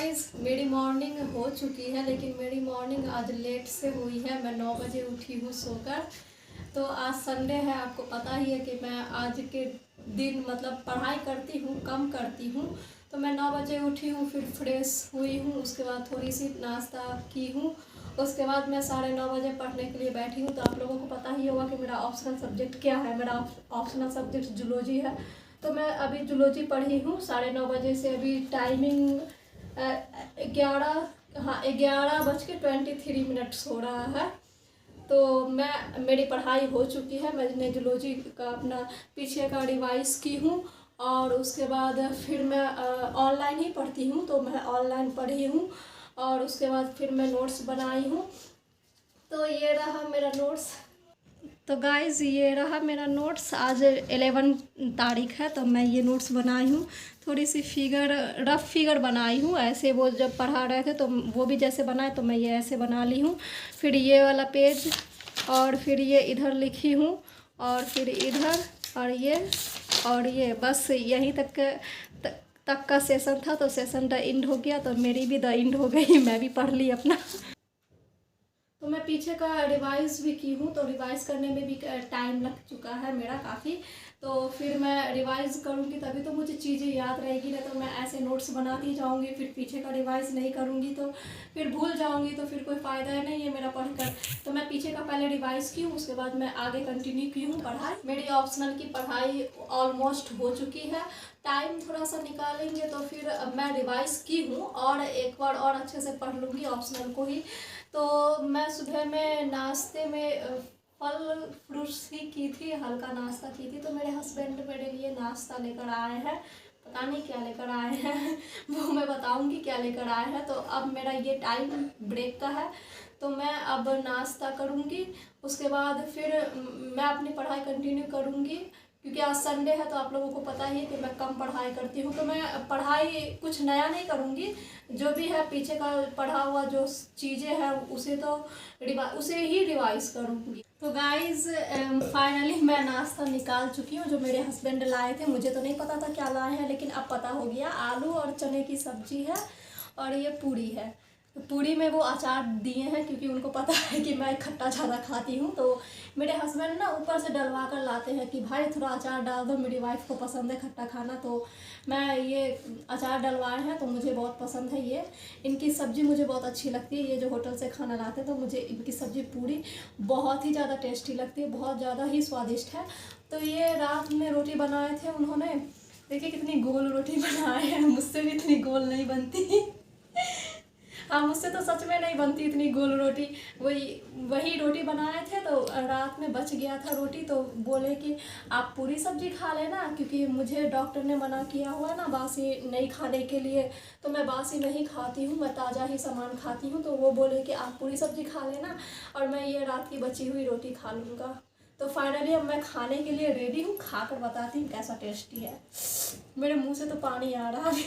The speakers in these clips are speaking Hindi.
गाइस मेरी मॉर्निंग हो चुकी है, लेकिन मेरी मॉर्निंग आज लेट से हुई है। मैं 9 बजे उठी हूँ सोकर। तो आज संडे है, आपको पता ही है कि मैं आज के दिन मतलब पढ़ाई करती हूँ, कम करती हूँ। तो मैं 9 बजे उठी हूँ, फिर फ्रेश हुई हूँ, उसके बाद थोड़ी सी नाश्ता की हूँ। उसके बाद मैं 9:30 बजे पढ़ने के लिए बैठी हूँ। तो आप लोगों को पता ही होगा कि मेरा ऑप्शनल सब्जेक्ट क्या है। मेरा ऑप्शनल सब्जेक्ट जूलॉजी है। तो मैं अभी जूलॉजी पढ़ी हूँ 9:30 बजे से। अभी टाइमिंग 11:23 हो रहा है। तो मेरी पढ़ाई हो चुकी है। मैंने जूलॉजी का अपना पीछे का रिवाइज की हूँ, और उसके बाद फिर मैं ऑनलाइन ही पढ़ती हूँ, तो मैं ऑनलाइन पढ़ी हूँ। और उसके बाद फिर मैं नोट्स बनाई हूँ। तो ये रहा मेरा नोट्स। तो गाइज़ ये रहा मेरा नोट्स। आज 11 तारीख है, तो मैं ये नोट्स बनाई हूँ। थोड़ी सी रफ़ फिगर बनाई हूँ। ऐसे वो जब पढ़ा रहे थे तो वो भी जैसे बनाए, तो मैं ये ऐसे बना ली हूँ। फिर ये वाला पेज, और फिर ये इधर लिखी हूँ, और फिर इधर, और ये बस यहीं तक का सेशन था। तो सेशन द एंड हो गया, तो मेरी भी द एंड हो गई। मैं भी पढ़ ली अपना। तो मैं पीछे का रिवाइज़ भी की हूँ, तो रिवाइज़ करने में भी टाइम लग चुका है मेरा काफ़ी। तो फिर मैं रिवाइज़ करूँगी तभी तो मुझे चीज़ें याद रहेगी, नहीं तो मैं ऐसे नोट्स बनाती जाऊँगी, फिर पीछे का रिवाइज़ नहीं करूँगी तो फिर भूल जाऊँगी, तो फिर कोई फ़ायदा नहीं है मेरा पढ़कर। तो मैं पीछे का पहले रिवाइज़ की हूँ, उसके बाद मैं आगे कंटिन्यू की हूँ पढ़ाई। मेरी ऑप्शनल की पढ़ाई ऑलमोस्ट हो चुकी है। टाइम थोड़ा सा निकालेंगे तो फिर मैं रिवाइज़ की हूँ, और एक बार और अच्छे से पढ़ लूँगी ऑप्शनल को ही। तो मैं सुबह में नाश्ते में फल फ्रूट्स ही की थी, हल्का नाश्ता की थी। तो मेरे हस्बैंड मेरे लिए नाश्ता लेकर आए हैं। पता नहीं क्या लेकर आए हैं वो मैं बताऊंगी क्या लेकर आए हैं। तो अब मेरा ये टाइम ब्रेक का है, तो मैं अब नाश्ता करूंगी। उसके बाद फिर मैं अपनी पढ़ाई कंटिन्यू करूंगी, क्योंकि आज संडे है। तो आप लोगों को पता ही है कि मैं कम पढ़ाई करती हूँ। तो मैं पढ़ाई कुछ नया नहीं करूँगी, जो भी है पीछे का पढ़ा हुआ जो चीज़ें हैं उसे ही रिवाइज करूँगी। तो गाइज़ फाइनली मैं नाश्ता निकाल चुकी हूँ, जो मेरे हस्बैंड लाए थे। मुझे तो नहीं पता था क्या लाए हैं, लेकिन अब पता हो गया। आलू और चने की सब्जी है, और ये पूरी है। तो पूरी में वो अचार दिए हैं, क्योंकि उनको पता है कि मैं खट्टा ज़्यादा खाती हूँ। तो मेरे हस्बैंड ना ऊपर से डलवा कर लाते हैं कि भाई थोड़ा अचार डाल दो, मेरी वाइफ को पसंद है खट्टा खाना। तो मैं ये अचार डलवाए हैं, तो मुझे बहुत पसंद है ये। इनकी सब्ज़ी मुझे बहुत अच्छी लगती है। ये जो होटल से खाना लाते हैं, तो मुझे इनकी सब्ज़ी पूरी बहुत ही ज़्यादा टेस्टी लगती है, बहुत ज़्यादा ही स्वादिष्ट है। तो ये रात में रोटी बनाए थे उन्होंने। देखिए कितनी गोल रोटी बनाए हैं, मुझसे भी इतनी गोल नहीं बनती हाँ, मुझसे तो सच में नहीं बनती इतनी गोल रोटी। वही रोटी बनाए थे, तो रात में बच गया था रोटी। तो बोले कि आप पूरी सब्जी खा लेना, क्योंकि मुझे डॉक्टर ने मना किया हुआ है ना बासी नहीं खाने के लिए। तो मैं बासी नहीं खाती हूँ, मैं ताज़ा ही सामान खाती हूँ। तो वो बोले कि आप पूरी सब्जी खा लेना, और मैं ये रात की बची हुई रोटी खा लूँगा। तो फाइनली अब मैं खाने के लिए रेडी हूँ, खाकर बताती हूँ कैसा टेस्टी है। मेरे मुँह से तो पानी आ रहा है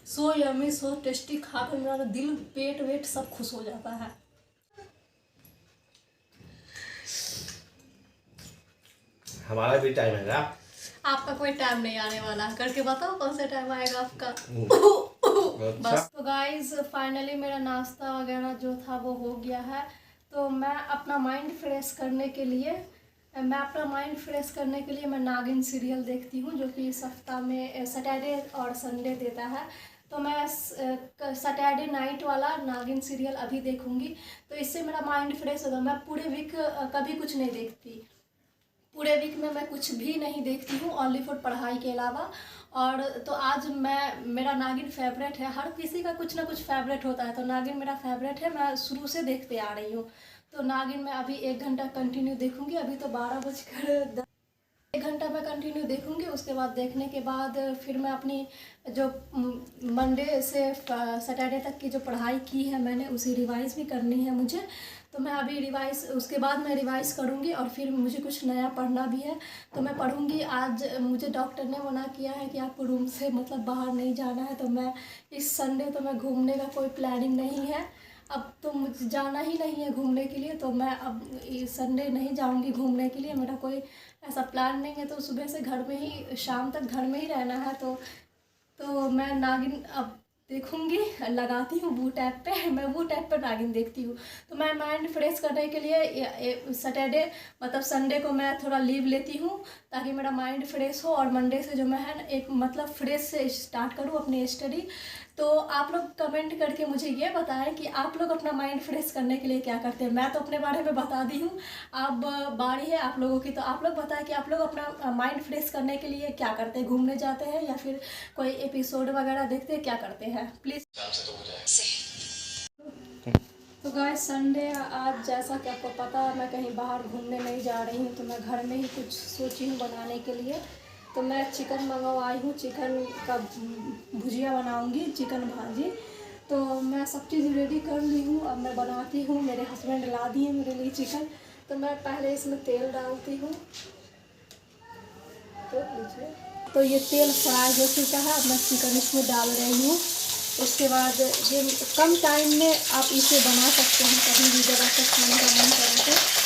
सो यमी, सो टेस्टी। खाकर मेरा दिल पेट वेट सब खुश हो जाता है। हमारा भी टाइम है ना। आपका कोई टाइम नहीं आने वाला, करके बताओ कौन सा टाइम आएगा आपका बस। तो गाइज फाइनली मेरा नाश्ता वगैरह जो था वो हो गया है। तो मैं अपना माइंड फ्रेश करने के लिए मैं नागिन सीरियल देखती हूँ, जो कि सप्ताह में सैटरडे और संडे देता है। तो मैं सैटरडे नाइट वाला नागिन सीरियल अभी देखूंगी। तो इससे मेरा माइंड फ्रेश होगा। मैं पूरे वीक कभी कुछ नहीं देखती। पूरे वीक में मैं कुछ भी नहीं देखती हूँ, ओनली फॉर पढ़ाई के अलावा। और तो आज मेरा नागिन फेवरेट है। हर किसी का कुछ ना कुछ फेवरेट होता है, तो नागिन मेरा फेवरेट है। मैं शुरू से देखते आ रही हूँ। तो नागिन में अभी 1 घंटा कंटिन्यू देखूंगी। अभी तो 12:10, 1 घंटा मैं कंटिन्यू देखूंगी। उसके बाद देखने के बाद फिर मैं अपनी जो मंडे से सैटरडे तक की जो पढ़ाई की है मैंने, उसी रिवाइज़ भी करनी है मुझे। तो मैं अभी उसके बाद मैं रिवाइज़ करूंगी, और फिर मुझे कुछ नया पढ़ना भी है, तो मैं पढ़ूंगी। आज मुझे डॉक्टर ने मना किया है कि आपको रूम से मतलब बाहर नहीं जाना है। तो मैं इस संडे तो मैं घूमने का कोई प्लानिंग नहीं है। अब तो मुझे जाना ही नहीं है घूमने के लिए, तो मैं अब ये संडे नहीं जाऊंगी घूमने के लिए। मेरा कोई ऐसा प्लान नहीं है, तो सुबह से घर में ही, शाम तक घर में ही रहना है। तो मैं नागिन अब देखूंगी, लगाती हूँ वूट ऐप पे। मैं वूट ऐप पर नागिन देखती हूँ। तो मैं माइंड फ्रेश करने के लिए सैटरडे मतलब संडे को मैं थोड़ा लीव लेती हूँ, ताकि मेरा माइंड फ्रेश हो और मंडे से जो मैं है ना एक मतलब फ्रेश से स्टार्ट करूँ अपनी स्टडी। तो आप लोग कमेंट करके मुझे ये बताएं कि आप लोग अपना माइंड फ्रेश करने के लिए क्या करते हैं। मैं तो अपने बारे में बता दी हूँ, अब बारी है आप लोगों की। तो आप लोग बताएं कि आप लोग अपना माइंड फ्रेश करने के लिए क्या करते हैं, घूमने जाते हैं या फिर कोई एपिसोड वगैरह देखते हैं, क्या करते हैं प्लीज़। तो गाइस संडे आज, जैसा कि आपको पता है मैं कहीं बाहर घूमने नहीं जा रही हूँ, तो मैं घर में ही कुछ सोची हूँ बनाने के लिए। तो मैं चिकन मंगवाई हूँ, चिकन का भुजिया बनाऊंगी, चिकन भाजी। तो मैं सब चीज़ रेडी कर ली हूँ, अब मैं बनाती हूँ। मेरे हस्बैंड ला दिए मेरे लिए चिकन। तो मैं पहले इसमें तेल डालती हूँ, तो लीजिए। तो ये तेल फ्राई हो चुका है, अब मैं चिकन इसमें डाल रही हूँ। उसके बाद ये कम टाइम में आप इसे बना सकते हैं, कभी भी जब आपका खाने का मन करे तो।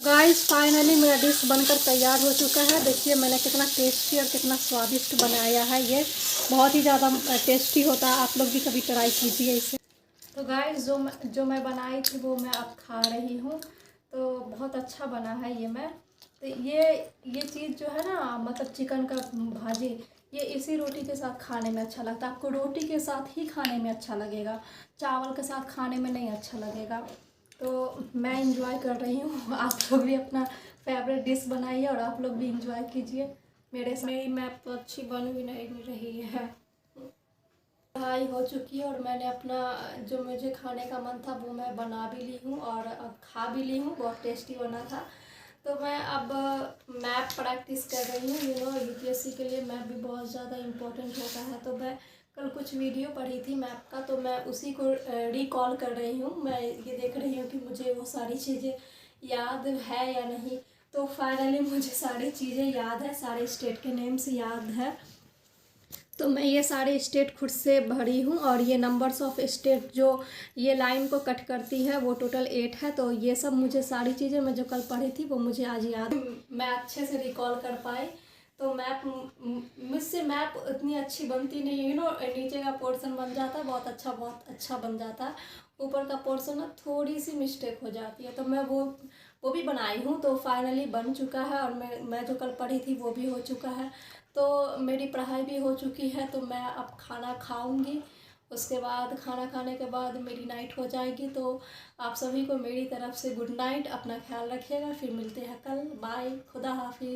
गाइस फाइनली मेरा डिश बनकर तैयार हो चुका है। देखिए मैंने कितना टेस्टी और कितना स्वादिष्ट बनाया है। ये बहुत ही ज़्यादा टेस्टी होता है, आप लोग भी कभी ट्राई कीजिए इसे। तो गाइस जो मैं बनाई थी वो मैं अब खा रही हूँ। तो बहुत अच्छा बना है ये मैं। तो ये चीज़ जो है ना, मतलब चिकन का भाजी, ये इसी रोटी के साथ खाने में अच्छा लगता है। आपको रोटी के साथ ही खाने में अच्छा लगेगा, चावल के साथ खाने में नहीं अच्छा लगेगा। तो मैं इंजॉय कर रही हूँ, आप लोग भी अपना फेवरेट डिश बनाइए और आप लोग भी इंजॉय कीजिए मेरे साथ। मेरी मैप तो अच्छी बन भी नहीं रही है। पढ़ाई हो चुकी है और मैंने अपना जो मुझे खाने का मन था वो मैं बना भी ली हूँ और अब खा भी ली हूँ। बहुत टेस्टी बना था। तो मैं अब मैप प्रैक्टिस कर रही हूँ। यूपीएससी के लिए मैप भी बहुत ज़्यादा इम्पोर्टेंट होता है। तो मैं कल कुछ वीडियो पढ़ी थी मैप का, तो मैं उसी को रिकॉल कर रही हूँ। मैं ये देख रही हूँ कि मुझे वो सारी चीज़ें याद है या नहीं। तो फाइनली मुझे सारी चीज़ें याद है, सारे स्टेट के नेम्स याद है। तो मैं ये सारे स्टेट खुद से भरी हूँ और ये नंबर्स ऑफ स्टेट जो ये लाइन को कट करती है वो टोटल 8 है। तो ये सब मुझे सारी चीज़ें मैं जो कल पढ़ी थी वो मुझे आज याद, मैं अच्छे से रिकॉल कर पाई। तो मैप मुझसे मैप उतनी अच्छी बनती नहीं है, नीचे का पोर्शन बन जाता है बहुत अच्छा बन जाता है। ऊपर का पोर्शन ना थोड़ी सी मिस्टेक हो जाती है। तो मैं वो भी बनाई हूँ। तो फाइनली बन चुका है और मैं जो कल पढ़ी थी वो भी हो चुका है। तो मेरी पढ़ाई भी हो चुकी है। तो मैं अब खाना खाऊंगी, उसके बाद खाना खाने के बाद मेरी नाइट हो जाएगी। तो आप सभी को मेरी तरफ से गुड नाइट, अपना ख्याल रखिएगा। फिर मिलते हैं कल, बाय, खुदा हाफिज़।